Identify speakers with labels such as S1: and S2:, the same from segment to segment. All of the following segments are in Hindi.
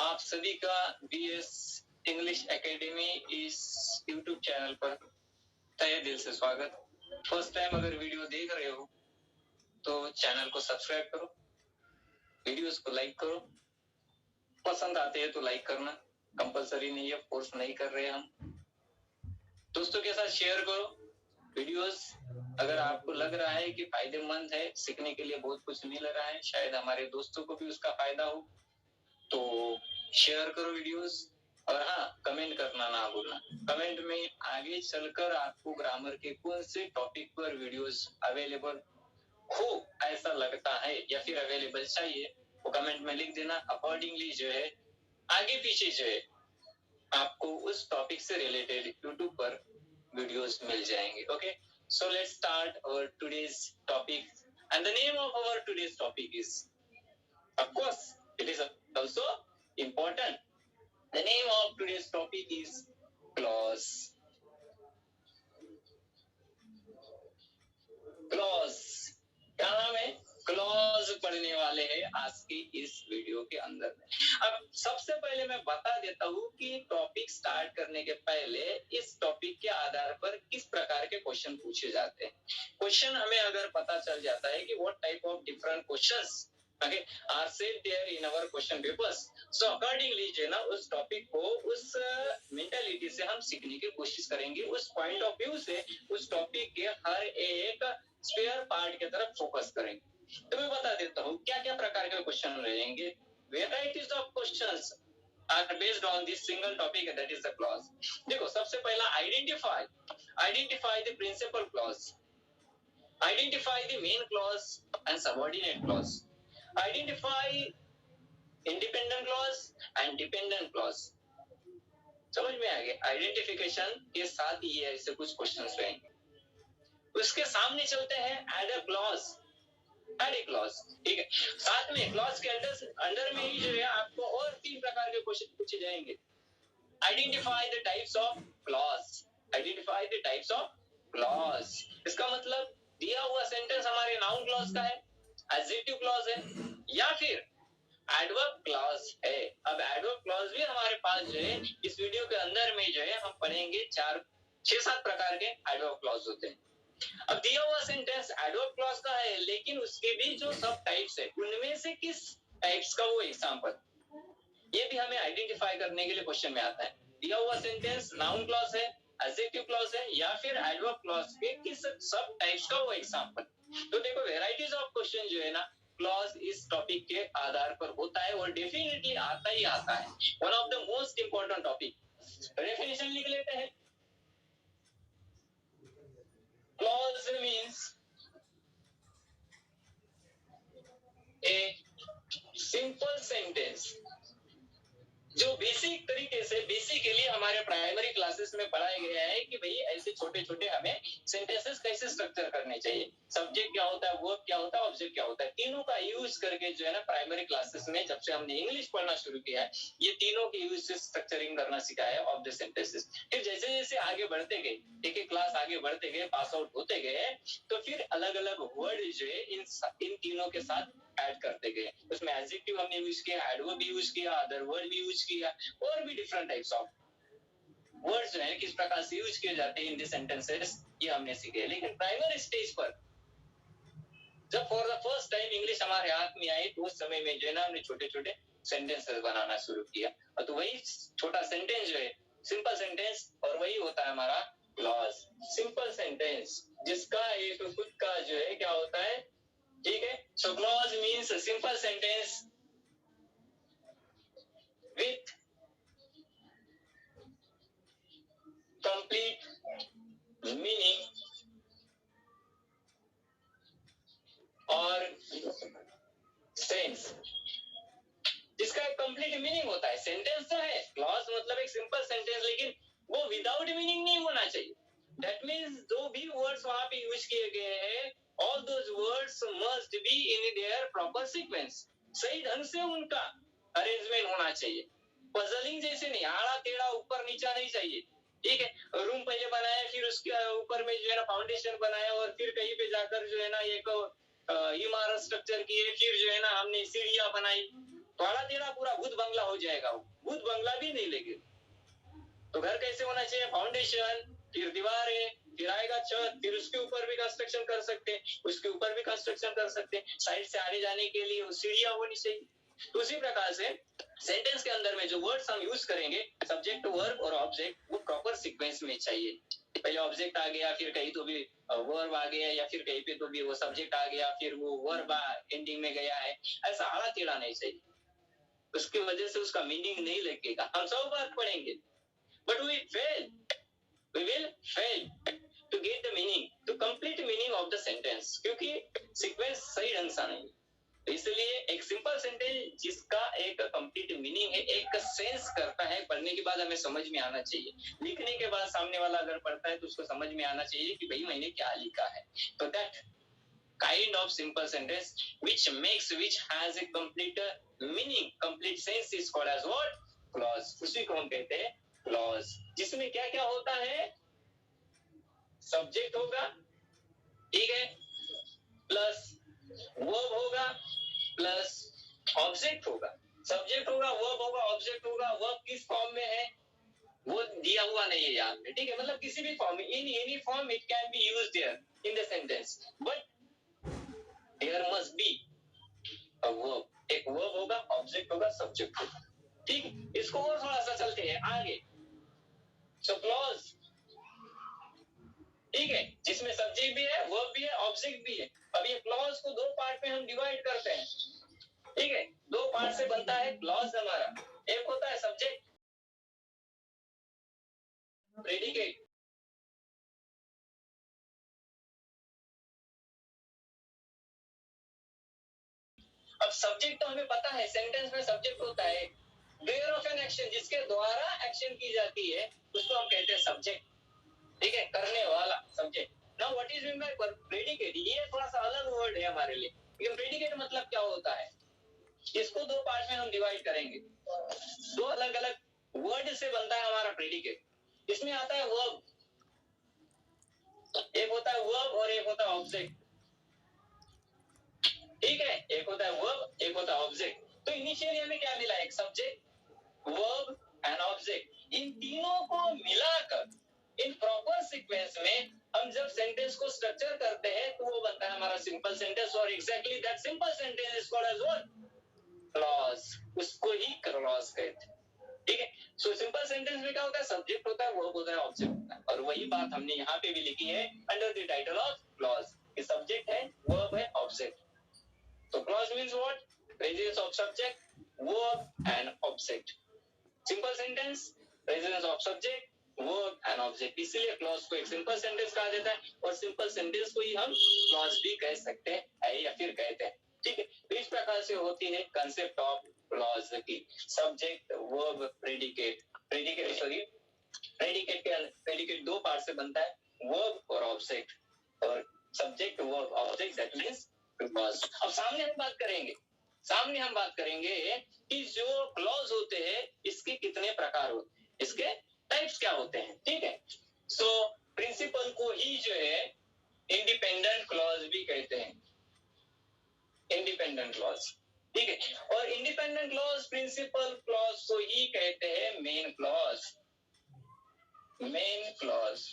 S1: आप सभी का बीएस इंग्लिश एकेडमी इस यूट्यूब चैनल पर तहे दिल से स्वागत। फर्स्ट टाइम अगर वीडियो देख रहे हो तो चैनल को सब्सक्राइब करो, वीडियोस को लाइक करो, पसंद आते हैं तो लाइक करना, कंपलसरी नहीं है, फोर्स नहीं कर रहे हम। दोस्तों के साथ शेयर करो वीडियोस। अगर आपको लग रहा है कि फायदेमंद है, सीखने के लिए बहुत कुछ मिल रहा है, शायद हमारे दोस्तों को भी उसका फायदा हो, तो शेयर करो वीडियोस। और हाँ, कमेंट करना ना भूलना। कमेंट में आगे चलकर आपको ग्रामर के कौन से टॉपिक पर वीडियोस अवेलेबल हो ऐसा लगता है या फिर अवेलेबल चाहिए, वो कमेंट में लिख देना। अकॉर्डिंगली जो है आगे पीछे जो है आपको उस टॉपिक से रिलेटेड यूट्यूब पर वीडियोस मिल जाएंगे। Okay, so let's start our today's topic and the name of our today's topic is, of course, it is also important. The name of today's topic is clause. Clause. क्या नाम है? क्लॉज पढ़ने वाले हैं आज की इस वीडियो के अंदर में। अब सबसे पहले मैं बता देता हूँ कि टॉपिक स्टार्ट करने के पहले इस टॉपिक के आधार पर किस प्रकार के क्वेश्चन पूछे जाते हैं। क्वेश्चन हमें अगर पता चल जाता है कि what type of different questions are said there in our question papers, so accordingly जो है ना उस टॉपिक को उस मेंटालिटी से हम सीखने की कोशिश करेंगे, उस पॉइंट ऑफ व्यू से उस टॉपिक के हर एक स्पेयर पार्ट की तरफ फोकस करेंगे। तो मैं बता देता हूँ क्या क्या प्रकार के क्वेश्चन रहेंगे। Varieties of questions are based on this single topic, that is the clause. देखो, सबसे पहला identify the principal clause, identify the main clause and subordinate clause, identify independent clause and dependent clause। समझ में आ गया? आइडेंटिफिकेशन के साथ ये ऐसे कुछ क्वेश्चंस रहेंगे। उसके सामने चलते हैं एड अ क्लॉज, ठीक है। साथ में क्लॉज के अंडर में ही जो है आपको और 3 प्रकार के क्वेश्चन पूछे जाएंगे। Identify the types of clause, identify the types of clause. इसका मतलब दिया हुआ सेंटेंस हमारे नाउन क्लॉज का है, एडजेक्टिव क्लॉज है या फिर एडवर्ब क्लॉज है। अब एडवर्ब क्लॉज भी हमारे पास जो है इस वीडियो के अंदर में जो है हम पढ़ेंगे 6-7 प्रकार के एडवर्ब क्लॉज होते हैं। अब दिया हुआ सेंटेंस एडवर्ब क्लॉज का है, लेकिन उसके भी जो सब टाइप्स है उनमें से किस टाइप्स का वो एग्जांपल, ये भी हमें आइडेंटिफाई करने के लिए क्वेश्चन में आता है। दिया हुआ सेंटेंस नाउन क्लॉज है, एडजेक्टिव क्लॉज है या फिर एडवर्ब क्लॉज के किस सब टाइप्स का वो एग्जांपल। तो देखो, वेराइटीज ऑफ क्वेश्चन जो है ना क्लॉज इस टॉपिक के आधार पर होता है और डेफिनेटली आता ही आता है। One of the most important topic. Definition लिख लेते हैं। Clause means a simple sentence जो बेसिक तरीके से बेसिकली हमारे प्राइमरी क्लासेस में पढ़ाया गया है कि भाई ऐसे छोटे छोटे हमें सेंटेंसेस कैसे स्ट्रक्चर करने चाहिए। सब्जेक्ट क्या होता है, वर्ब क्या होता है, ऑब्जेक्ट क्या होता है, तीनों का यूज करके जो है ना प्राइमरी क्लासेस में जब से हमने इंग्लिश पढ़ना शुरू किया है ये तीनों के यूज से स्ट्रक्चरिंग करना सिखाया है ऑफ द सेंटेंसेस। फिर जैसे जैसे आगे बढ़ते गए, एक एक क्लास आगे बढ़ते गए, पास आउट होते गए, तो फिर अलग अलग वर्ड जो है इन तीनों के साथ ऐड करते गए। उसमें एडजेक्टिव हमने यूज किया, एडवर्ब भी यूज किया, अदर वर्ड भी यूज किया और भी डिफरेंट टाइप्स ऑफ वर्ड्स जो है किस प्रकार से यूज किए जाते हैं इन द सेंटेंसेस, ये हमने सीखे। लेकिन प्राइमरी स्टेज पर जब for the first time English हमारे हाथ में आई तो उस समय में जो है ना हमने छोटे छोटे सेंटेंसेस बनाना शुरू किया। और तो वही छोटा सेंटेंस जो है सिंपल सेंटेंस, और वही होता है हमारा क्लॉज। सिंपल सेंटेंस जिसका एक खुद का जो है क्या होता है, ठीक है। So clause means a simple sentence with complete meaning और सेंस, जिसका एक कंप्लीट मीनिंग होता है। सेंटेंस तो है, क्लॉज मतलब एक सिंपल सेंटेंस, लेकिन वो विदाउट मीनिंग नहीं होना चाहिए। दैट मीन्स जो भी वर्ड्स वहां पे यूज किए गए हैं all those words must be in their proper sequence, सही ढंग से उनका अरेंजमेंट होना चाहिए। पजलिंग जैसे नहीं, आड़ा टेढ़ा ऊपर नीचा नहीं चाहिए, ठीक है। रूम पहले बनाया, फिर उसके ऊपर में जो है ना फाउंडेशन बनाया और फिर कहीं पे जाकर जो है ना एक इमारत स्ट्रक्चर की है, फिर जो है ना हमने सीढ़ियां बनाई, थोड़ा टेढ़ा पूरा भूत बंगला हो जाएगा, वो भूत बंगला भी नहीं लेंगे। तो घर कैसे होना चाहिए? फाउंडेशन, फिर दीवारें, फिर आएगा छत, फिर उसके ऊपर भी कंस्ट्रक्शन कर सकते हैं, उसके ऊपर भी कंस्ट्रक्शन कर सकते हैं, साइड से आने जाने के लिए सीढ़ियां होनी चाहिए। तो उसी प्रकार से सेंटेंस के अंदर में जो वर्ड्स हम यूज करेंगे, सब्जेक्ट, वर्ब और ऑब्जेक्ट, वो प्रॉपर सीक्वेंस में चाहिए। पहले ऑब्जेक्ट आ गया, फिर कहीं तो भी वर्ब आ गया, या फिर कहीं पे तो भी वो सब्जेक्ट आ गया, फिर वो वर्ब एंडिंग में गया है, ऐसा आड़ा टेढ़ा नहीं चाहिए। उसकी वजह से उसका मीनिंग नहीं लगेगा। हम सब बात पढ़ेंगे, but we will fail to get the meaning, to complete meaning of the sentence, क्योंकि सीक्वेंस सही ढंग से नहीं। तो इसलिए एक सिंपल सेंटेंस जिसका एक कंप्लीट मीनिंग है, एक सेंस करता है, पढ़ने के बाद हमें समझ में आना चाहिए। लिखने के बाद सामने वाला अगर पढ़ता है तो उसको समझ में आना चाहिए कि भाई मैंने क्या लिखा है। तो that kind of simple sentence which has a complete meaning, complete sense is called as what? Clause. उसी को हम कहते हैं clause, जिसमें क्या क्या होता है? सब्जेक्ट होगा, ठीक है, प्लस वर्ब होगा, प्लस ऑब्जेक्ट होगा। सब्जेक्ट होगा, वर्ब होगा, ऑब्जेक्ट होगा। वर्ब किस फॉर्म में है वो दिया हुआ नहीं है यहाँ पे, ठीक है, मतलब किसी भी फॉर्म में, in any form it can be used there in the sentence, but there must be a verb. एक वर्ब होगा, ऑब्जेक्ट होगा, सब्जेक्ट होगा, ठीक। इसको और थोड़ा सा चलते हैं आगे। सो क्लॉज, ठीक है, जिसमें सब्जेक्ट भी है, वर्ब भी है, ऑब्जेक्ट भी है। अब ये क्लॉज को दो पार्ट में हम डिवाइड करते हैं, ठीक है, दो पार्ट से बनता है क्लॉज हमारा। एक होता है सब्जेक्ट, प्रेडिकेट। अब सब्जेक्ट तो हमें पता है, सेंटेंस में सब्जेक्ट होता है, डूयर ऑफ एन एक्शन, जिसके द्वारा एक्शन की जाती है, उसको हम कहते हैं सब्जेक्ट, ठीक है, करने वाला subject. Now what is mean by predicate? ये थोड़ा सा अलग वर्ड है हमारे लिए, लेकिन प्रेडिकेट मतलब क्या होता है? इसको दो पार्ट में हम डिवाइड करेंगे। दो अलग अलग वर्ड से बनता है हमारा प्रेडिकेट। इसमें आता है वर्ब, एक होता है वर्ब और एक होता है ऑब्जेक्ट, ठीक है, एक होता है वर्ब, एक होता है ऑब्जेक्ट। तो इनिशियली हमें क्या मिला? एक सब्जेक्ट, वर्ब एंड ऑब्जेक्ट। इन तीनों को मिलाकर इन प्रॉपर सीक्वेंस में हम जब सेंटेंस को स्ट्रक्चर करते हैं तो वो बनता है हमारा सिंपल सेंटेंस, और exactly that simple sentence is called as what? Clause. उसको ही क्लॉज कहते हैं, ठीक है। सो सिंपल सेंटेंस में क्या होता है? सब्जेक्ट होता है, वर्ब होता है, ऑब्जेक्ट होता है, और वही बात हमने यहाँ पे भी लिखी है under the title of clause. Subject है, वर्ब है, ऑब्जेक्ट। तो clause means what? Presence of subject, verb and object. Simple sentence, presence of subject, verb and object. इसलिए clause को एक simple sentence कहा जाता है, और simple sentence को ही हम clause भी कह सकते हैं या फिर कहते हैं, ठीक है। तो इस प्रकार से होती है concept of clause की। subject, verb, predicate, predicate दो पार्ट से बनता है, verb और object, और subject, verb, object, that means clause. अब सामने हम बात करेंगे कि जो क्लॉज होते हैं इसके कितने प्रकार होते हैं, इसके टाइप्स क्या होते हैं, ठीक है। सो प्रिंसिपल को ही जो है इंडिपेंडेंट क्लॉज भी कहते हैं, इंडिपेंडेंट क्लॉज, ठीक है। और इंडिपेंडेंट क्लॉज प्रिंसिपल क्लॉज को ही कहते हैं मेन क्लॉज, मेन क्लॉज।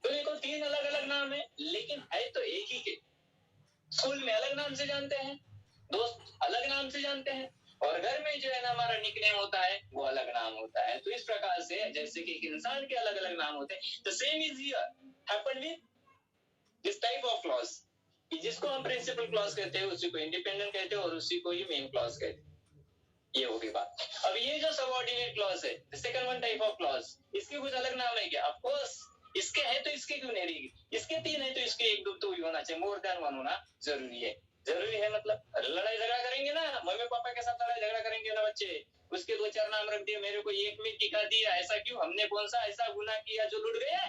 S1: तो देखो तीन अलग अलग नाम है, लेकिन है तो एक ही के। स्कूल में अलग नाम से जानते हैं, दोस्त अलग नाम से जानते हैं, और घर में जो है ना हमारा निकनेम होता है वो अलग नाम होता है। तो इस प्रकार से जैसे कि एक इंसान के अलग अलग नाम होते हैं, the same is here happened with this type of clause, कि जिसको हम प्रिंसिपल क्लॉज कहते हैं उसी को इंडिपेंडेंट कहते हैं और उसी को ही मेन क्लॉज कहते हैं। ये होगी बात। अब ये जो सबऑर्डिनेट क्लॉज है, second one type of clause, इसके कुछ अलग नाम है क्या? ऑफ कोर्स इसके है तो इसके क्यों नहीं रहेगी, इसके तीन है तो इसके एक दो तो ही होना चाहिए, मोर देन वन होना जरूरी है। जरूरी है मतलब लड़ाई झगड़ा करेंगे ना, मम्मी पापा के साथ लड़ाई झगड़ा करेंगे ना बच्चे, उसके दो चार नाम रख दिए, मेरे को एक में टिका दिया, ऐसा क्यों? हमने कौन सा ऐसा गुनाह किया जो लुट गया?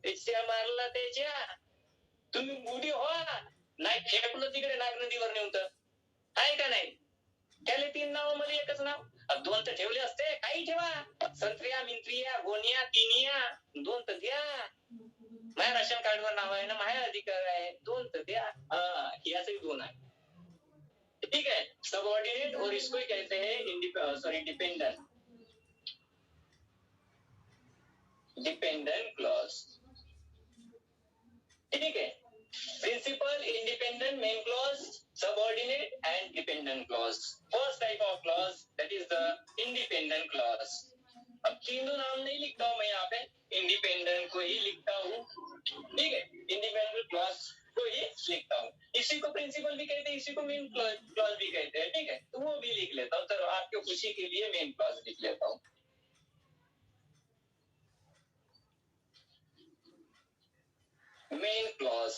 S1: त्याच्या मारला त्याच्या, तुम्ही बुडी हो नाही, फेकलं तिकडे नाग नदीवर नेऊन, तर आहे का नाही? त्याले तीन नाव मध्ये एकच नाव, दोन तर ठेवले असते, काही ठेवा, संत्र्या मिंत्रिया गोनिया तिनिया, दोन तर द्या, माझ्या राशन कार्ड वर नाव आहे ना, माझ्या अधिकार आहे, दोन तर द्या, याचही दोन आहे, ठीक है, सबऑर्डिनेट और इसको ही कहते हैं डिपेंडेंट क्लॉज। ठीक है, principal, independent, main clause, subordinate and dependent clause. First type of clause that is the independent clause. अब तीनों नाम नहीं लिखता हूं मैं यहाँ पे, इंडिपेंडेंट को ही लिखता हूँ। ठीक है, इंडिपेंडेंट क्लॉज को ही लिखता हूँ। इसी को प्रिंसिपल भी कहते हैं, इसी को मेन क्लॉज भी कहते हैं। ठीक है, तो वो भी लिख लेता हूँ। चलो आपकी खुशी के लिए मेन क्लॉज लिख लेता हूँ। मेन क्लॉज,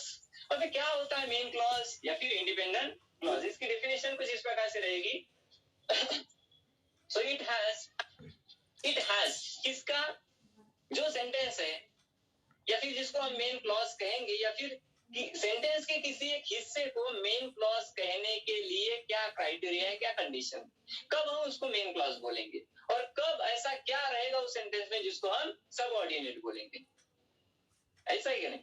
S1: अब क्या होता है मेन क्लॉज या फिर इंडिपेंडेंट क्लॉज? इसकी डेफिनेशन कुछ इस प्रकार से रहेगी। सो इट हैज इसका जो सेंटेंस है या फिर जिसको हम मेन क्लॉज कहेंगे, या फिर सेंटेंस के किसी एक हिस्से को मेन क्लॉज कहने के लिए क्या क्राइटेरिया है, क्या कंडीशन, कब हम उसको मेन क्लॉज बोलेंगे और कब ऐसा क्या रहेगा उस सेंटेंस में जिसको हम सबऑर्डिनेट बोलेंगे। ऐसा ही नहीं?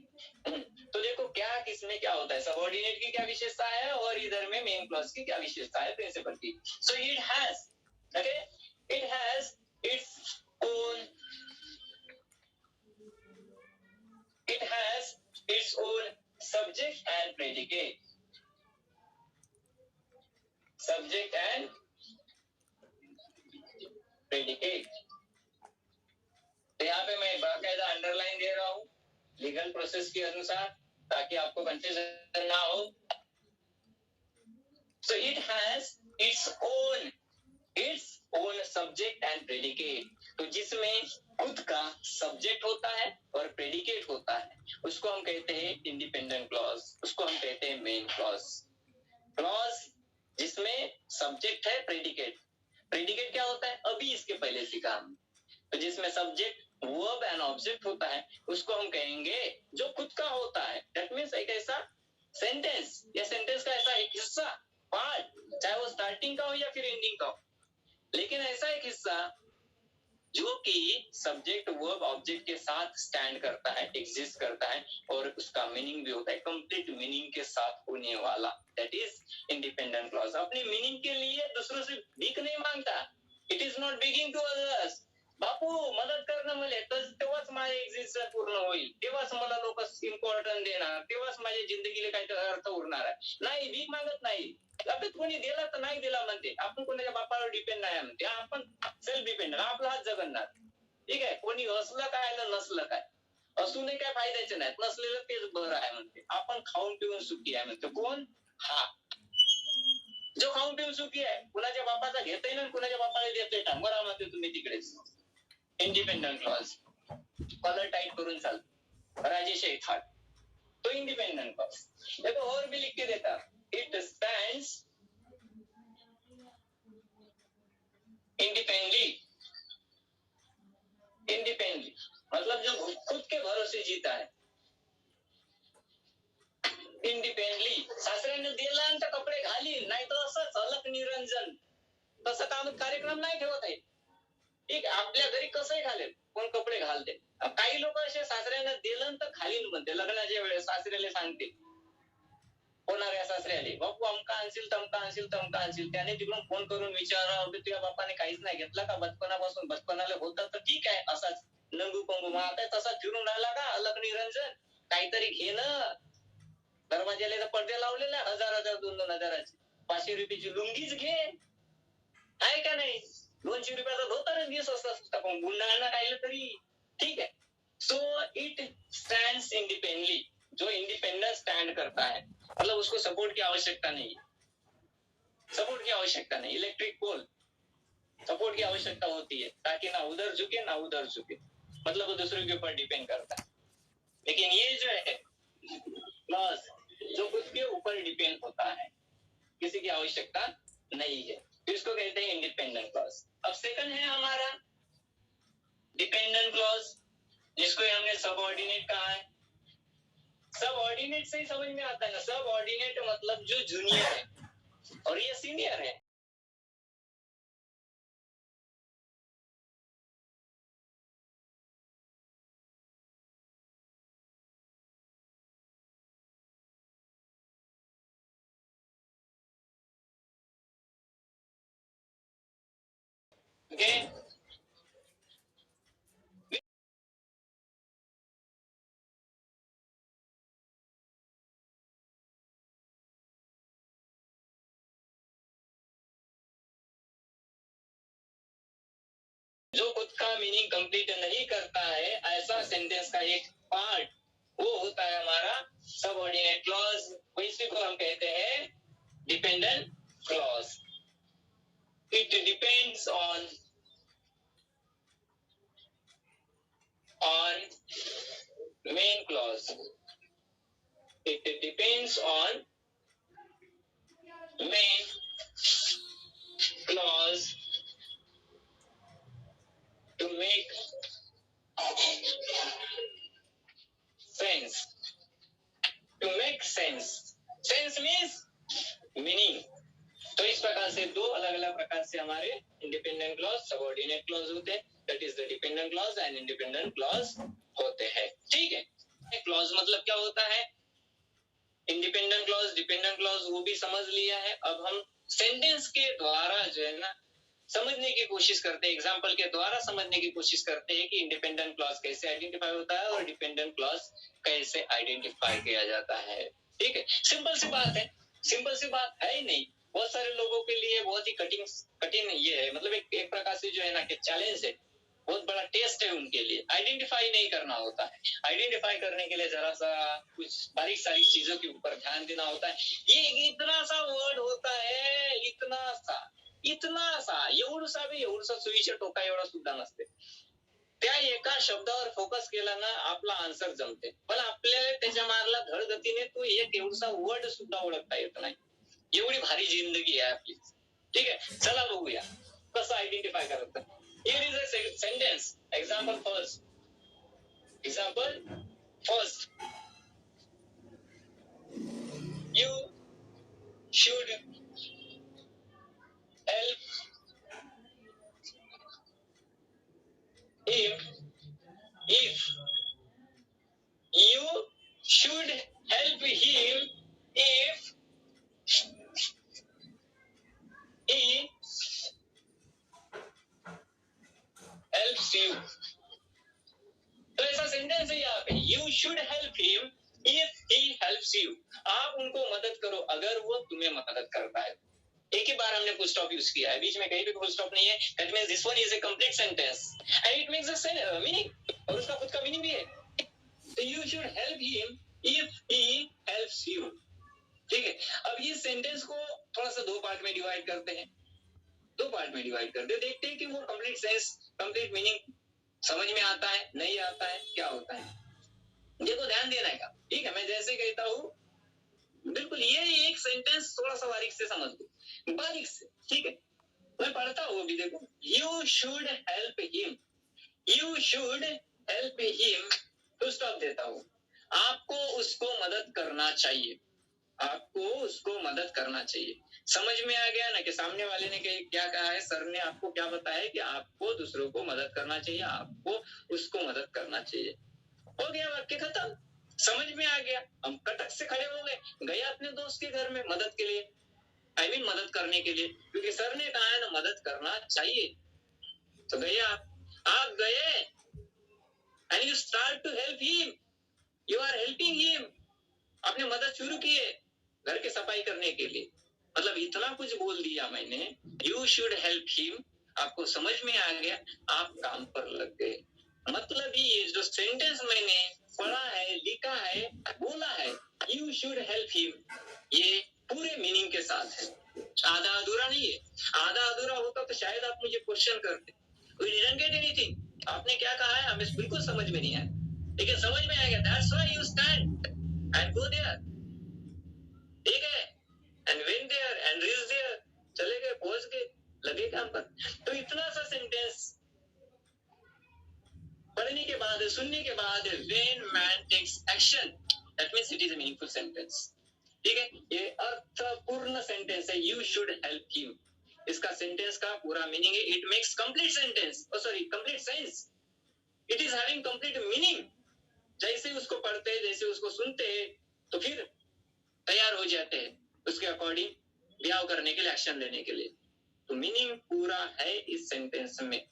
S1: तो देखो क्या किसमें क्या होता है, सबऑर्डिनेट की क्या विशेषता है और इधर में मेन क्लॉज की क्या विशेषता है प्रिंसिपल की। So it has, okay, it has its own, it has its own subject and predicate, subject and predicate। तो यहाँ पे मैं बाकायदा अंडरलाइन दे रहा हूँ लीगल प्रोसेस के अनुसार, ताकि आपको कंफ्यूजन ना हो। So it has its own subject and predicate। तो जिसमें खुद का सब्जेक्ट होता है और प्रेडिकेट होता है, उसको हम कहते हैं इंडिपेंडेंट क्लॉज, उसको हम कहते हैं मेन क्लॉज। क्लॉज जिसमें सब्जेक्ट है, प्रेडिकेट क्या होता है अभी इसके पहले सीखा हम। तो जिसमें सब्जेक्ट, वर्ब एंड ऑब्जेक्ट होता है, उसको हम कहेंगे जो खुद का होता है। दैट मींस एक ऐसा सेंटेंस या सेंटेंस का ऐसा एक हिस्सा, पार्ट, चाहे वो स्टार्टिंग का हो या फिर एंडिंग का हो, लेकिन ऐसा एक हिस्सा जो कि सब्जेक्ट, वर्ब, ऑब्जेक्ट के साथ स्टैंड करता है, एग्जिस्ट करता है और उसका मीनिंग भी होता है कंप्लीट मीनिंग के साथ होने वाला, दैट इज इंडिपेंडेंट क्लॉज। अपनी मीनिंग के लिए दूसरों से भीख नहीं मांगता। It is not begging to others. बापू मदत करणं मला, तेव्हाच माझे एक्झिस्टन्स पूर्ण होईल, तेव्हाच मला लोक इम्पॉर्टन्स देणार, तेव्हाच माझ्या जिंदगीला काहीतरी अर्थ उरणार आहे। नाही, भीक मागत नाही। आता कोणी दिला तर नाही दिला म्हणते, आपण कोणाच्या बापावर डिपेंड नाही म्हणते, आपण सेल्फ डिपेंडंट, आपला हात जगन्नाथ। ठीक आहे, कोणी असलं काय ना नसलं काय, असूनही काय फायद्याचे नाहीत, नसलेलं तेच बरं आहे म्हणते। आपण खाऊन पिऊन सुखी आहे म्हणते। कोण? हा जो खाऊन पिऊन सुखी आहे, कुणाच्या बापाचा घेता येईल, कुणाच्या बापाला देतोय टांग, बरं म्हणते तुम्ही तिकडेच। इंडिपेंडेंट क्लॉज, कलर टाइट करून चालतो, राजेश थाट, तो इंडिपेंडेंट क्लॉज। देखो और भी लिख के देता, इट स्टैंड्स इंडिपेंडेंटली मतलब जो खुद के भरोसे जीता है। इंडिपेंडेंटली सासऱ्याने दिला तर कपडे घालीन, नाही तर असंच अलक निरंजन, तसं काम कार्यक्रम नाही ठेवत आहे। ठीक, आपल्या घरी कसंही घालेल, कोण कपडे घालते। काही लोक असे सासऱ्याने दिलं तर घालीन म्हणते, लग्नाच्या वेळेस सासऱ्याला सांगते होणाऱ्या सासऱ्याले, बापू अमका आणशील, तमका आणशील, त्याने तिकडून फोन करून विचारावं की तुझ्या बापाने काहीच नाही घेतला का बचपनापासून, बचपनाला होता तर ठीक आहे असाच नंगू पंगू, मग आता तसा फिरून राहिला का अलक निरंजन, काहीतरी घेणं, दरवाजाला पडदे लावलेले 1000 2 हजाराचे, 500 रुपयाची लुंगीच घे, आहे का नाही, 200 रुपयाचा धोतरच घे स्वस्त, पण गुंडाळणं राहिलं तरी ठीक है। सो इट स्टैंड्स इंडिपेंडेंटली, जो इंडिपेंडेंट स्टैंड करता है, मतलब उसको सपोर्ट की आवश्यकता नहीं, इलेक्ट्रिक पोल सपोर्ट की आवश्यकता होती है ताकि ना उधर झुके ना उधर झुके, मतलब वो दूसरे के ऊपर डिपेंड करता है। लेकिन ये जो है क्लॉज जो खुद के ऊपर डिपेंड होता है, किसी की आवश्यकता नहीं है, तो इसको कहते हैं इंडिपेंडेंट क्लॉज। अब सेकंड है हमारा डिपेंडेंट क्लॉज, जिसको हमने सबऑर्डिनेट कहा है। सबऑर्डिनेट से ही समझ में आता है ना, सबऑर्डिनेट मतलब जो जूनियर है और ये सीनियर है। पूरा मीनिंग कंप्लीट नहीं करता है, ऐसा सेंटेंस का एक पार्ट वो होता है हमारा सबऑर्डिनेट क्लॉज। इसी को हम कहते हैं dependent clause. It depends on main clause. It depends on main clause to make sense. To make sense. Sense means meaning. तो इस प्रकार से दो अलग अलग प्रकार से हमारे इंडिपेंडेंट क्लॉज सबऑर्डिनेट क्लॉज होते हैं। That is the dependent clause and independent clause होते हैं। ठीक है, क्लॉज मतलब क्या होता है, इंडिपेंडेंट क्लॉज डिपेंडेंट क्लॉज वो भी समझ लिया है। अब हम सेंटेंस के द्वारा जो है ना समझने की कोशिश करते हैं, एग्जाम्पल के द्वारा समझने की कोशिश करते हैं कि इंडिपेंडेंट क्लॉज कैसे आइडेंटिफाई होता है और डिपेंडेंट क्लॉज कैसे आइडेंटिफाई किया जाता है। ठीक है, सिंपल सी बात है, सिंपल सी बात है ही नहीं, बहुत सारे लोगों के लिए बहुत ही कठिन ये है, मतलब एक प्रकार से जो है ना कि चैलेंज है, बहुत बड़ा टेस्ट है उनके लिए। आइडेंटिफाई नहीं करना होता है, आइडेंटिफाई करने के लिए जरा सा कुछ बारीक सारी चीजों के ऊपर ध्यान देना होता है। ये इतना सा वर्ड होता है, इतना सा एवढसा सुविशेष टोका एवढा सुद्धा नसते। त्या एका शब्दावर फोकस केला ना आपला आन्सर जमते, पण आपल्याला त्याच्या मागला धड गतीने तो एक एवढसा वर्ड सुद्धा ओळखता येत नाही। एवढी भारी जिंदगी आहे आपली। ठीक आहे, चला बघूया कसं आयडेंटिफाय करायचं। Here is a sentence. Example first. You should help him if you should help him if he helps you. तो ऐसा सेंटेंस है यहाँ पे, you should help him if he helps you. आप उनको मदद करो अगर वो तुम्हें मदद करता है। एक ही बार हमने फुल स्टॉप यूज किया है, बीच में कहीं भी फुल स्टॉप नहीं है। That means this one is a complete sentence and it makes a meaning, और उसका खुद का मीनिंग भी है। तो you should help him if he helps you. ठीक है, अब ये सेंटेंस को थोड़ा सा दो पार्ट में डिवाइड करते हैं, देखते हैं कि वो कंप्लीट सेंस कंप्लीट मीनिंग समझ में आता है नहीं आता है, क्या होता है। देखो ध्यान देना है। ठीक है, मैं जैसे कहता हूँ बिल्कुल ये एक सेंटेंस थोड़ा सा बारीक से समझ लो, बारीक से। ठीक है, मैं पढ़ता हूँ अभी, देखो you should help him, you should help him, full stop देता हूँ। आपको उसको मदद करना चाहिए, आपको उसको मदद करना चाहिए। समझ में आ गया ना कि सामने वाले ने क्या कहा है, सर ने आपको क्या बताया है कि आपको दूसरों को मदद करना चाहिए, आपको उसको मदद करना चाहिए। हो गया, वाक्य खत्म, समझ में आ गया। हम कटक से खड़े हो गए अपने दोस्त के घर में मदद के लिए, मदद करने के लिए, क्योंकि सर ने कहा है ना मदद करना चाहिए। तो गए आप गए and you start to help him, you are helping him. आपने मदद शुरू की है घर की सफाई करने के लिए, मतलब इतना कुछ बोल दिया मैंने, यू शुड हेल्प हिम, आपको समझ में आ गया, आप काम पर लग गए। मतलब ये जो सेंटेंस मैंने पढ़ा है, लिखा है, बोला है, यू शुड हेल्प हिम, ये पूरे मीनिंग के साथ है, आधा अधूरा नहीं है। आधा अधूरा होता तो शायद आप मुझे क्वेश्चन करते, वी डिडंट गेट एनीथिंग, आपने क्या कहा है हमें बिल्कुल समझ में नहीं आया, लेकिन समझ में आ गया। That's why you stand and go there. ठीक है, and when there and reach there, चले गए, पहुंच गए, लगे काम पर। तो इतना सा सेंटेंस पढ़ने के बाद, सुनने के बाद, when man takes action, that means it is a meaningful sentence. ठीक है, ये अर्थपूर्ण सेंटेंस है, यू शुड हेल्प हिम। इसका सेंटेंस का पूरा मीनिंग है, it makes complete sentence, complete sense, it is having complete meaning. जैसे उसको पढ़ते हैं, जैसे उसको सुनते हैं, तो फिर तैयार हो जाते हैं उसके अकॉर्डिंग बिहेव करने के लिए, एक्शन लेने के लिए। तो मीनिंग पूरा है इस सेंटेंस में,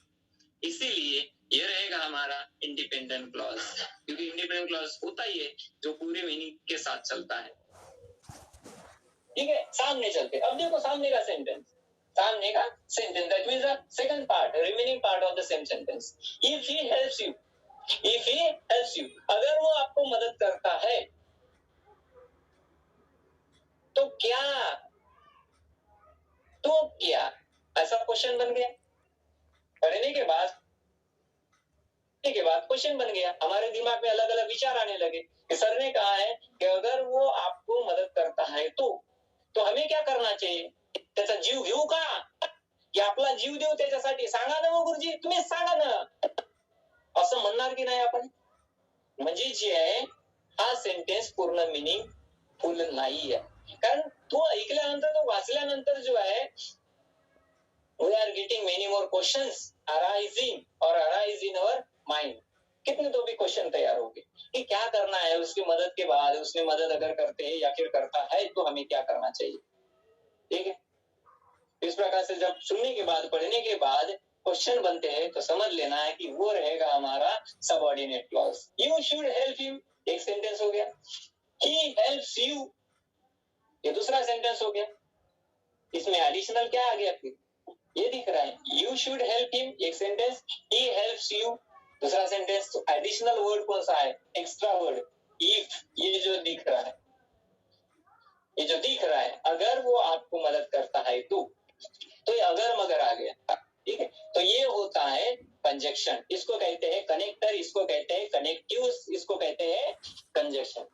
S1: इसीलिए ये रहेगा हमारा इंडिपेंडेंट क्लॉज, क्योंकि इंडिपेंडेंट क्लॉज होता ही है जो पूरे मीनिंग के साथ चलता है। ठीक है, सामने चलते, अब देखो सामने का सेंटेंस, सामने का sentence, that means the second part, remaining part of the same sentence. If he helps you, if he helps you, अगर वो आपको मदद करता है तो क्या, तो क्या, ऐसा क्वेश्चन बन गया। पढ़ने के बाद क्वेश्चन बन गया, हमारे दिमाग में अलग अलग विचार आने लगे कि सर ने कहा है कि अगर वो आपको मदद करता है तो हमें क्या करना चाहिए, त्याचा जीव घेऊ का, की आपला जीव देऊ त्याच्यासाठी, सांगा ना गुरुजी, तुम्ही सांगा ना, असं म्हणणार की नाही आपण। म्हणजे जे आहे हा सेंटेन्स पूर्ण मिनिंगफुल नाही आहे, कारण तो ऐकल्यानंतर, तो वाचल्यानंतर जो आहे, we are getting many more questions arising or arise in our mind। कितने तो भी क्वेश्चन तैयार होंगे कि क्या करना है उसकी मदद के बाद, उसने मदद अगर करते हैं या फिर करता है तो हमें क्या करना चाहिए। ठीक है, इस प्रकार से जब सुनने के बाद, पढ़ने के बाद क्वेश्चन बनते हैं तो समझ लेना है कि वो रहेगा हमारा subordinate clause. You should help him, एक सेंटेंस हो गया। ही हेल्प्स यू, ये दूसरा सेंटेंस हो गया। इसमें एडिशनल क्या आ गया फिर, ये दिख रहा है, यू शुड हेल्प हिम, एक सेंटेंस, ही हेल्प्स यू दूसरा सेंटेंस। तो एडिशनल वर्ड कौन सा है, एक्स्ट्रा वर्ड इफ, ये जो दिख रहा है, ये जो दिख रहा है, अगर वो आपको मदद करता है तो ये अगर मगर आ गया। ठीक है, तो ये होता है कंजक्शन, इसको कहते हैं कनेक्टर, इसको कहते हैं कनेक्टिव, इसको कहते हैं कंजक्शन।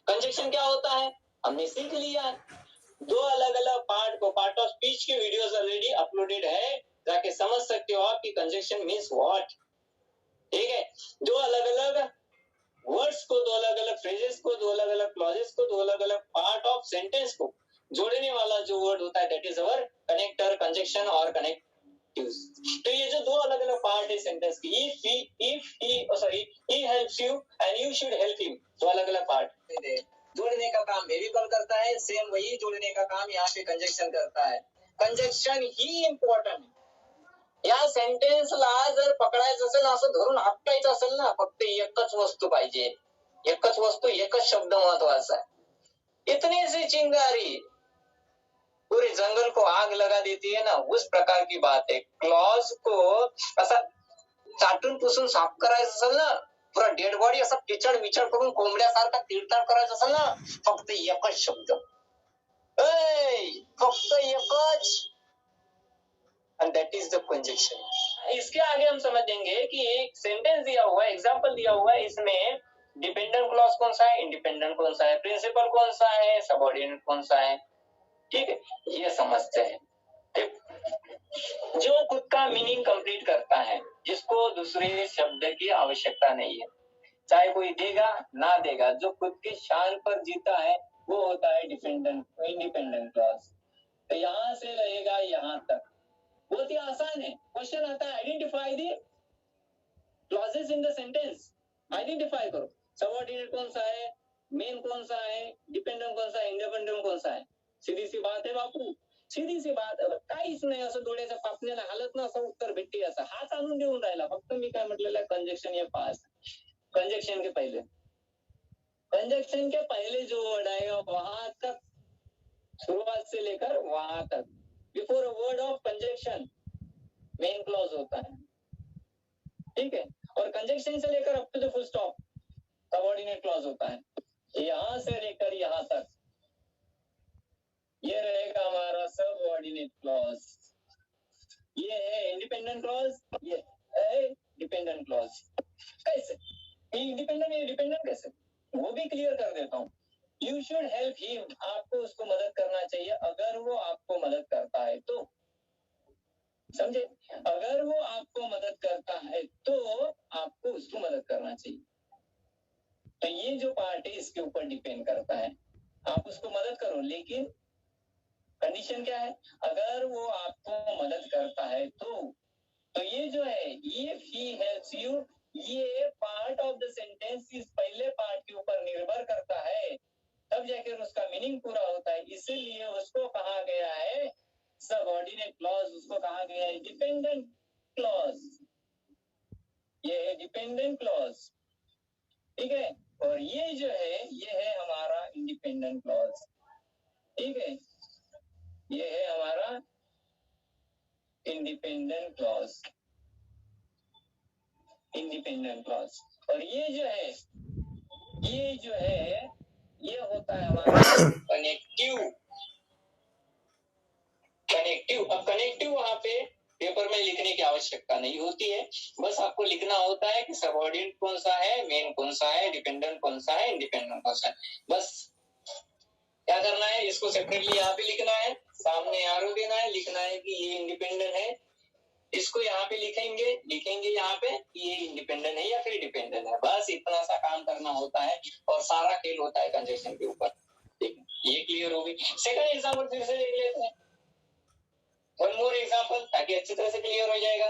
S1: कंजक्शन क्या होता है हमने सीख लिया, दो अलग अलग पार्ट को, पार्ट ऑफ स्पीच के वीडियोस ऑलरेडी अपलोडेड है, जाके समझ सकते हो आप कि कंजक्शन मीन्स व्हाट। ठीक है, दो अलग अलग वर्ड्स को, दो अलग अलग फ्रेजेस को, दो अलग अलग क्लॉजेस को, दो अलग अलग पार्ट ऑफ सेंटेंस को जोड़ने वाला जो वर्ड होता है that is our connector, conjunction और कनेक्टिव्स। तो ये जो दो अलग अलग पार्ट है सेंटेंस की, if he helps you and you should help him, दो अलग अलग पार्ट। जोड़ने का काम वेरिएबल करता है, सेम वही जोड़ने का काम यहाँ पे कंजक्शन करता है। कंजक्शन ही इम्पॉर्टंट है। या सेंटेन्सला जर पकडायचं असेल, असं धरून आपटायचं असेल ना, फक्त एकच वस्तू पाहिजे, एकच वस्तू, एकच शब्द महत्वाचा है। इतनी सी चिंगारी पूरे जंगल को आग लगा देती है ना, उस प्रकार की बात है। क्लॉज को असा चाटून पुसून साफ करायचं असेल ना, पुरा डेड बॉडी असा किचड विचड करून कोंबड्यासारखा तीळताळ करायचं असेल ना, फक्त एकच शब्द, फक्त एकच, and that is the conjunction। इसके आगे हम समझ देंगे कि एक सेंटेंस दिया हुआ है, एग्जांपल दिया हुआ है, इसमें डिपेंडेंट क्लॉज कौन सा है, इंडिपेंडेंट कौन सा है, प्रिंसिपल कौन सा है, सबऑर्डिनेट कौन सा है। ठीक है, ये समझते हैं। जो खुद का मीनिंग कंप्लीट करता है, जिसको दूसरे शब्द की आवश्यकता नहीं है, चाहे कोई देगा ना देगा, जो खुद की शान पर जीता है वो होता है डिपेंडेंट, इंडिपेंडेंट क्लॉज। तो यहां से रहेगा यहां तक, बहुत ही आसान है। क्वेश्चन आता है identify the clauses in the sentence, identify करो सबऑर्डिनेट कौन सा है, मेन कौन सा है, डिपेंडेंट कौन सा है, इंडिपेंडेंट कौन सा है। सीधी सी बात है बापू, सीधी सी बात, काहीच नाही, असं डोळ्याच्या पापण्याला हालत ना असं उत्तर भेटते, असं हाच आणून देऊन राहिला। फक्त मी काय म्हटलेलं आहे, कंजक्शन ये पास, कंजक्शन के पहले, कंजक्शन के पहले जो वर्ड आएगा वहां तक, शुरुआत से लेकर वहां तक, before a word of conjunction main clause होता है। ठीक है, और कंजक्शन से लेकर up to the full stop subordinate clause होता है। यहां से लेकर यहां तक ये रहेगा हमारा सबऑर्डिनेट क्लॉज। ये है इंडिपेंडेंट क्लॉज, ये है डिपेंडेंट क्लॉज। कैसे इंडिपेंडेंट, ये डिपेंडेंट कैसे, वो भी क्लियर कर देता हूँ। यू शुड हेल्प हिम, आपको उसको मदद करना चाहिए अगर वो आपको मदद करता है तो, समझे, अगर वो आपको मदद करता है तो आपको उसको मदद करना चाहिए। तो ये जो पार्ट है इसके ऊपर डिपेंड करता है, आप उसको मदद करो, लेकिन कंडीशन क्या है, अगर वो आपको मदद करता है तो ये जो है, इफ ही हेल्प्स यू, ये पार्ट ऑफ द सेंटेंस इस पहले पार्ट के ऊपर निर्भर करता है, तब जाकर उसका मीनिंग पूरा होता है। इसीलिए उसको कहा गया है सबऑर्डिनेट क्लॉज, उसको कहा गया है डिपेंडेंट क्लॉज। ये है डिपेंडेंट क्लॉज, ठीक है, और ये जो है ये है हमारा इंडिपेंडेंट क्लॉज। ठीक है, ये है हमारा इंडिपेंडेंट क्लॉज, इंडिपेंडेंट क्लॉज। और ये जो है ये होता है हमारा कनेक्टिव। अब कनेक्टिव वहां पे पेपर में लिखने की आवश्यकता नहीं होती है, बस आपको लिखना होता है कि सबऑर्डिनेट कौन सा है, मेन कौन सा है, डिपेंडेंट कौन सा है, इंडिपेंडेंट कौन सा है। बस क्या करना है, इसको सेपरेटली यहाँ पे लिखना है, सामने एरो देना है, लिखना है कि ये इंडिपेंडेंट है, इसको यहाँ पे लिखेंगे यहाँ पे ये इंडिपेंडेंट है या फिर डिपेंडेंट है। बस इतना सा काम करना होता है और सारा खेल होता है कंजक्शन के ऊपर। ठीक है, ये क्लियर हो गई। सेकंड एग्जांपल फिर से देख लेते हैं, वन मोर एग्जांपल, ताकि अच्छी तरह से क्लियर हो जाएगा।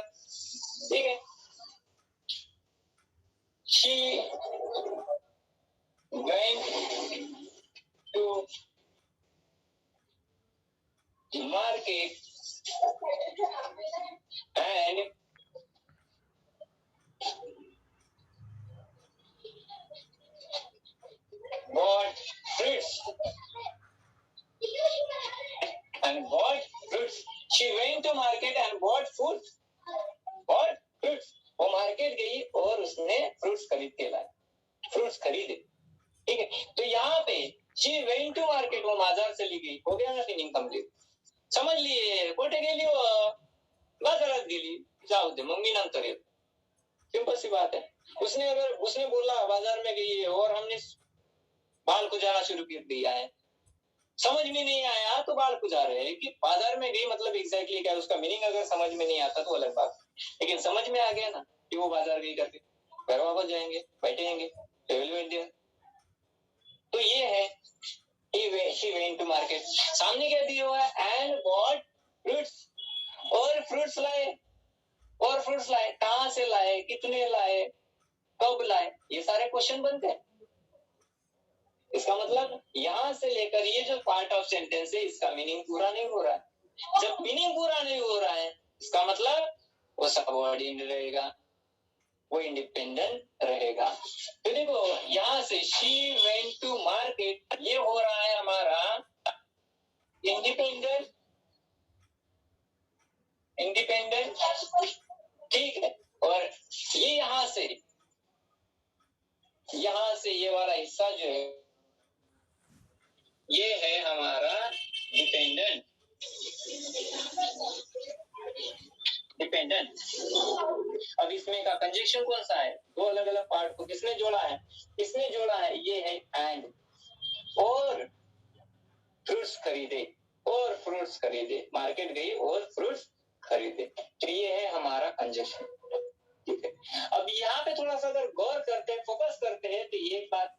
S1: ठीक है, she went to market and bought fruits. She went to market and bought fruits. वो मार्केट गई और उसने फ्रूट्स खरीद के लाए, फ्रूट्स खरीदे। ठीक है, तो यहाँ पे she went to market, वो बाजार से ली गई, हो गया ना मीनिंग कंप्लीट। समझ लिए, कोठे गेली वो बाजारात गेली, जाऊ दे मग मी नंतर येतो, सिंपल सी बात है। उसने बोला बाजार में गई है और हमने बाल को जाना शुरू कर दिया है, समझ में नहीं आया तो बाल कुजा रहे हैं कि बाजार में गई मतलब एग्जैक्टली क्या है उसका मीनिंग, अगर समझ में नहीं आता तो अलग बात, लेकिन समझ में आ गया ना कि वो बाजार गई करके, घर वापस जाएंगे, बैठेंगे, तो ये है she went to market। सामने क्या दिया हुआ है, and bought fruits, और फ्रूट्स लाए, कहां से लाए, कितने लाए, कब लाए, ये सारे क्वेश्चन बनते हैं। इसका मतलब यहां से लेकर ये जो पार्ट ऑफ सेंटेंस है इसका मीनिंग पूरा नहीं हो रहा है। जब मीनिंग पूरा नहीं हो रहा है इसका मतलब वो सबऑर्डिनेट रहेगा, वो इंडिपेंडेंट रहेगा। तो देखो यहां से she went to market, ये हो रहा है हमारा इंडिपेंडेंट, ठीक है। और ये यहां से ये वाला हिस्सा जो है ये है हमारा डिपेंडेंट। अब इसमें का कंजक्शन कौन सा है, दो अलग अलग पार्ट को किसने जोड़ा है, ये है एंड, और फ्रूट्स खरीदे, मार्केट गई और फ्रूट्स खरीदे, तो ये है हमारा कंजक्शन। ठीक है, अब यहाँ पे थोड़ा सा अगर गौर करते हैं, फोकस करते हैं, तो ये बात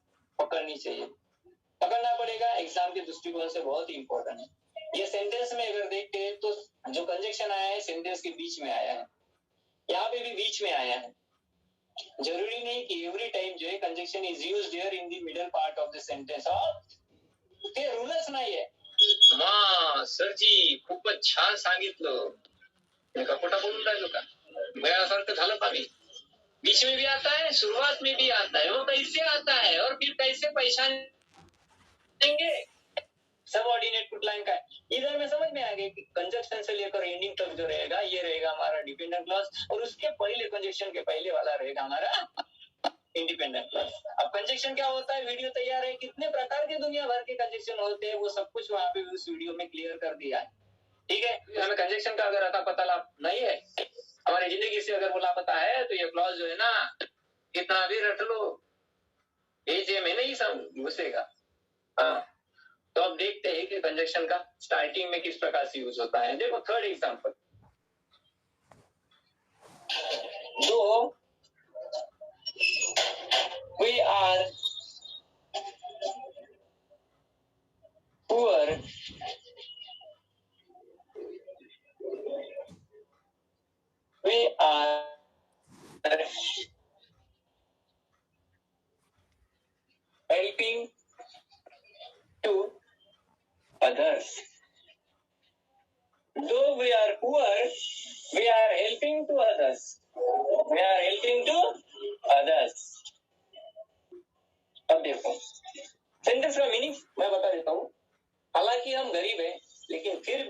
S1: पकड़ना पड़ेगा, एग्जाम के दृष्टिकोण से बहुत ही इंपॉर्टेंट है। ये सेंटेंस में अगर देखते हैं तो जो कंजक्शन आया है सेंटेंस के बीच में आया है, यहाँ पे भी बीच में आया है। जरूरी नहीं कि एवरी टाइम जो है conjunction is used here in the middle part of the sentence, ते रूलच नाहीये। हां सर जी, खूपच छान सांगितलं, एका खोटा बोलून राहिलो का, बयासारखं झालं का मी, बीच में भी आता है, शुरुआत में भी आता है, वो कैसे आता है और फिर कैसे पहचानेंगे सबऑर्डिनेट पुट लाइन का है। इधर में समझ में आ गया कि कंजक्शन से लेकर एंडिंग तक जो रहेगा ये रहेगा हमारा डिपेंडेंट क्लॉज, और उसके पहले कंजक्शन के पहले वाला रहेगा हमारा इंडिपेंडेंट क्लॉज। अब कंजक्शन क्या होता है, वीडियो तैयार है, कितने प्रकार के दुनिया भर के कंजक्शन होते हैं वो सब कुछ वहां पे उस वीडियो में क्लियर कर दिया है। ठीक है, हमें कंजक्शन का अगर अता पता नहीं है, हमारी जिंदगी से अगर वो लापता है, तो ये क्लॉज जो है ना कितना भी रट लो ये में नहीं घुसेगा। हाँ, तो अब देखते हैं कि कंजक्शन का स्टार्टिंग में किस प्रकार से यूज होता है। देखो थर्ड एग्जांपल, जो we are poor, we are helping to others. Though we are poor, we are helping to others. अब देखो सेंटेंस का मीनिंग मैं बता देता हूँ। हालांकि हम गरीब हैं, फिर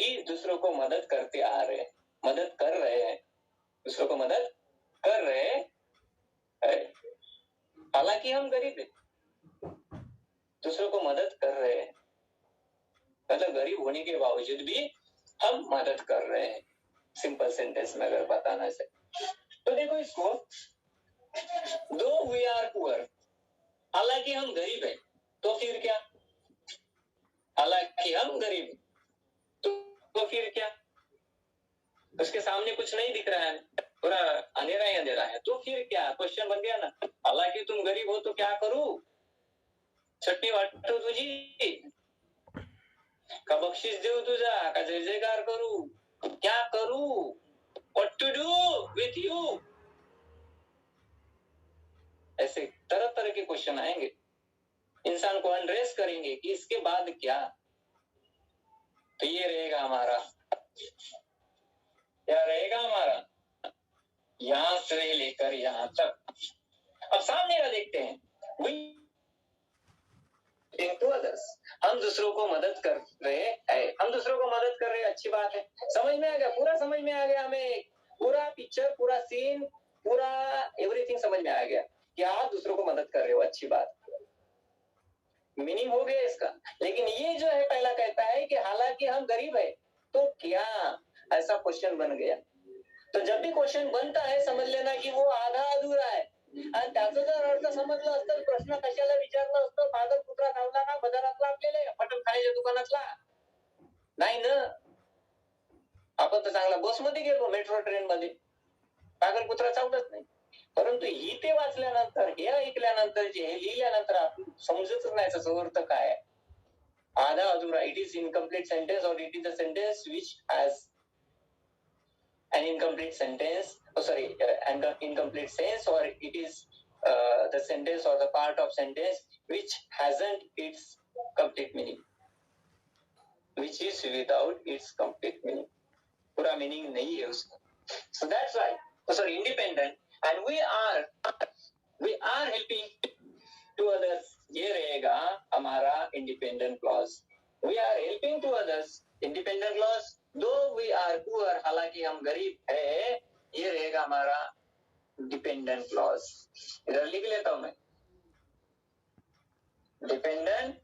S1: कि दूसरों को मदद करते आ रहे हैं, मदद कर रहे हैं, दूसरों को मदद कर रहे हैं। हालांकि हम गरीब हैं, दूसरों को मदद कर रहे हैं, मतलब गरीब होने के बावजूद भी हम मदद कर रहे हैं। सिंपल सेंटेंस में अगर बताना से तो देखो इसको, दो वी आर पुअर, हालांकि हम गरीब हैं, तो फिर क्या? हालांकि हम गरीब हैं, तो फिर क्या? उसके सामने कुछ नहीं दिख रहा है, पूरा अंधेरा ही अंधेरा है, तो फिर क्या? क्वेश्चन बन गया ना। हालांकि तुम गरीब हो तो क्या करूं? छट्टी वाटतो तुझी का बक्षीस देऊ तुझा का जय जयकार करू? क्या करू? What to do with you? ऐसे तरह तरह के क्वेश्चन आएंगे, इंसान को अनरेस्ट करेंगे कि इसके बाद क्या। तो ये रहेगा हमारा, क्या रहेगा हमारा, यहां से लेकर यहां तक। अब सामने का देखते हैं, टू अदर्स, हम दूसरों को मदद कर रहे हैं, हम दूसरों को मदद कर रहे हैं, अच्छी बात है। समझ में आ गया, पूरा समझ में आ गया हमें, पूरा पिक्चर, पूरा सीन, पूरा एवरीथिंग समझ में आ गया कि आप दूसरों को मदद कर रहे हो, अच्छी बात, मीनिंग हो गया इसका। लेकिन ये जो है पहला कहता है कि हालांकि हम गरीब है तो क्या, ऐसा क्वेश्चन बन गया। तो जब भी क्वेश्चन बनता है समझ लेना कि वो आधा अधूरा है, आणि त्याचा जर अर्थ समजला असतं, प्रश्न कशाला विचारला असतं, पागल कुत्रा खावला ना बाजारातला आपल्याला मटण खाण्याच्या दुकानातला, नाही ना, आपण तर चांगला बसमध्ये गेलो, मेट्रो ट्रेन मध्ये, पागल कुत्रा चावलंच नाही। परंतु ही ते वाचल्यानंतर, हे ऐकल्यानंतर, जे हे लिहिल्यानंतर आपण समजतच नाही त्याचा अर्थ काय आहे। आधा अधूरा, इट इज इनकम्प्लीट सेंटेन्स और it is a sentence which has an incomplete sentence, an incomplete sense, or it is the sentence or the part of sentence which hasn't its complete meaning, which is without its complete meaning, पूरा meaning नहीं है उसका। So that's why, independent, and we are helping to others, ये रहेगा हमारा independent clause। We are helping to others, independent clause। Though we are poor, हालांकि हम गरीब है, ये रहेगा हमारा डिपेंडेंट क्लॉज। इधर लिख लेता हूं मैं, डिपेंडेंट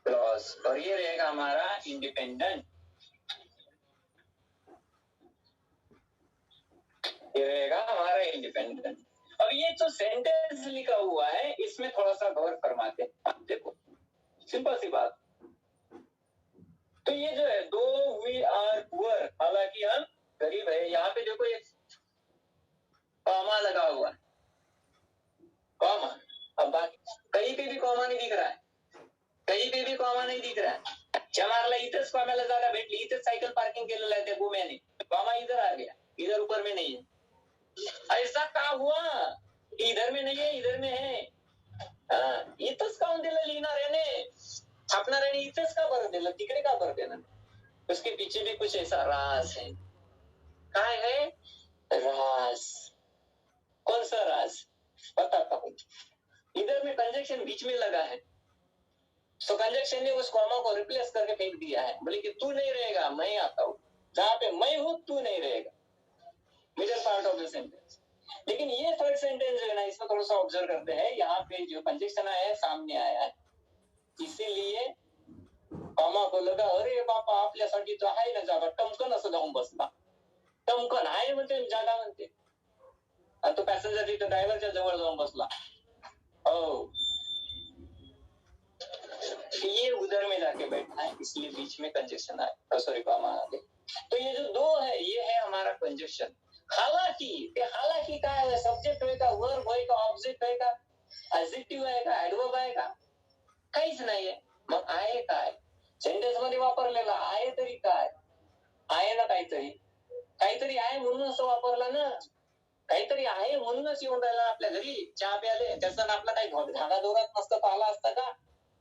S1: क्लॉज, और ये रहेगा हमारा इंडिपेंडेंट, ये रहेगा हमारा इंडिपेंडेंट। अब ये जो सेंटेंस लिखा हुआ है इसमें थोड़ा सा गौर फरमाते हैं। देखो सिंपल सी बात, तो ये जो है, दो वी आर पुअर, हालांकि हम गरीब है, यहाँ पे देखो एक कॉमा लगा हुआ है, कॉमा। अब बाकी कहीं पे भी कॉमा नहीं दिख रहा है, कहीं पे भी कॉमा नहीं दिख रहा है। चमारला इथंच कॉमाला जागा भेटली, इथंच सायकल पार्किंग केलेलं आहे त्या गोम्याने, कॉमा इधर आ गया, इधर ऊपर में नहीं है। ऐसा का हुआ, इधर में नहीं है, इधर में है। इथंच काऊन दिलं लिहिणाऱ्याने, छापणाऱ्याने इथंच का बरं दिलं, तिकडे का बरं देणार? उसके पीछे भी कुछ ऐसा राज है। काय है? राज। कौन सा राज? बताता हूं। इधर में कंजक्शन बीच में लगा है, तो कंजक्शन ने उस कॉमा को रिप्लेस करके फेंक दिया है, बोले कि तू नहीं रहेगा, मैं आता हूं, जहां पे मैं हूं तू नहीं रहेगा, middle part of the sentence. लेकिन ये थर्ड सेंटेंस जो है ना, इसमें थोड़ा सा ऑब्जर्व करते हैं, यहाँ पे जो कंजक्शन आया है सामने आया है, इसीलिए कॉमा को लगा, अरे बापा आपल्यासाठी तो आहे ना जागा, टमकन असं जाऊन बसला, टमकन आहे म्हणते, जागा म्हणते, आणि तो पॅसेंजर तिथे ड्रायव्हरच्या जवळ जाऊन बसला। ओ, ये उधर में जाके बैठा है, इसलिए बीच में कंजक्शन आया, सॉरी कॉमा आ गया। तो ये जो दो है, ये है हमारा कंजक्शन। हालांकि ते हालांकि काय आहे, सब्जेक्ट आहे का, वर्ब आहे का, ऑब्जेक्ट आहे का, ऍडजेक्टिव्ह आहे का, ऍडवर्ब आहे का, काहीच नाहीये। मग आहे काय, सेंटेन्स मध्ये वापरलेला आहे तरी काय, आहे ना काहीतरी, काहीतरी आहे म्हणून असं वापरला ना, काहीतरी आहे म्हणूनच येऊन राहिला आपल्या घरी चहा प्याले, त्याचा आपला काही धागा दोरात नसतं तर आला असता का,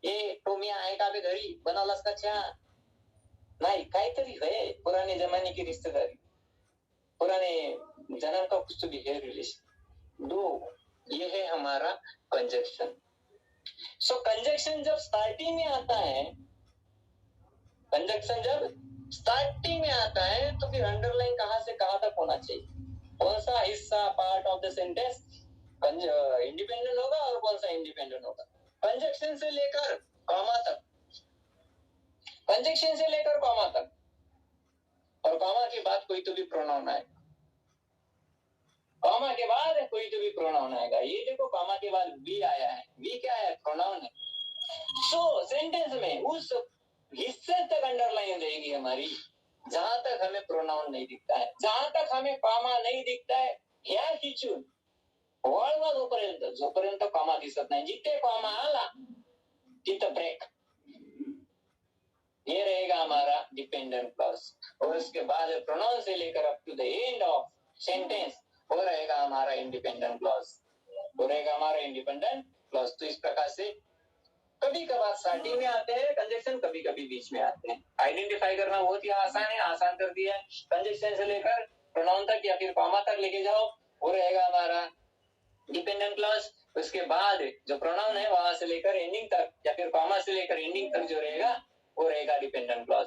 S1: ए टोमी आहे का बे घरी, बनवलास का चहा, नहीं, काहीतरी है, पुराने जमाने की रिश्तेदारी, पुराने जन्म का कुछ तो भी है रिलेशन। दो, ये है हमारा कंजक्शन। सो कंजक्शन जब स्टार्टिंग में आता है, कंजक्शन जब स्टार्टिंग में आता है तो फिर अंडरलाइन कहां से कहां तक होना चाहिए, कौन सा हिस्सा part of the sentence independent होगा और कौन सा इंडिपेंडेंट होगा। कंजक्शन से लेकर कॉमा तक, कंजक्शन से लेकर कॉमा तक, और कॉमा के बाद कोई तो भी प्रोनाउन आएगा, कॉमा के बाद कोई तो भी प्रोनाउन आएगा। ये देखो कॉमा के बाद वी आया है, वी क्या है, प्रोनाउन है। सो सेंटेंस में उस हिस्से तक अंडरलाइन रहेगी हमारी जहां तक हमें प्रोनाउन नहीं दिखता है, जहां तक हमें कॉमा नहीं दिखता है ह्या खिचून वळवा जोपर्यंत कॉमा दिसत नाही, जिथे कॉमा आला तिथं ब्रेक, ये रहेगा हमारा डिपेंडेंट क्लॉज। और उसके बाद प्रोनाउन से लेकर up to the end of sentence वो रहेगा हमारा इंडिपेंडेंट क्लॉज, वो रहेगा हमारा इंडिपेंडेंट क्लॉज। तो इस प्रकार से कभी कभार स्टार्टिंग में आते हैं कंजक्शन, कभी कभी बीच में आते हैं। आइडेंटिफाई करना बहुत ही आसान है, आसान कर दिया है। कंजक्शन से लेकर प्रोनाउन तक या फिर कॉमा तक लेके जाओ, वो रहेगा हमारा डिपेंडेंट क्लॉज। उसके बाद जो प्रोनाउन है वहां से लेकर एंडिंग तक या फिर कॉमा से लेकर एंडिंग तक जो रहेगा वो रहेगा डिपेंडेंट क्लॉज।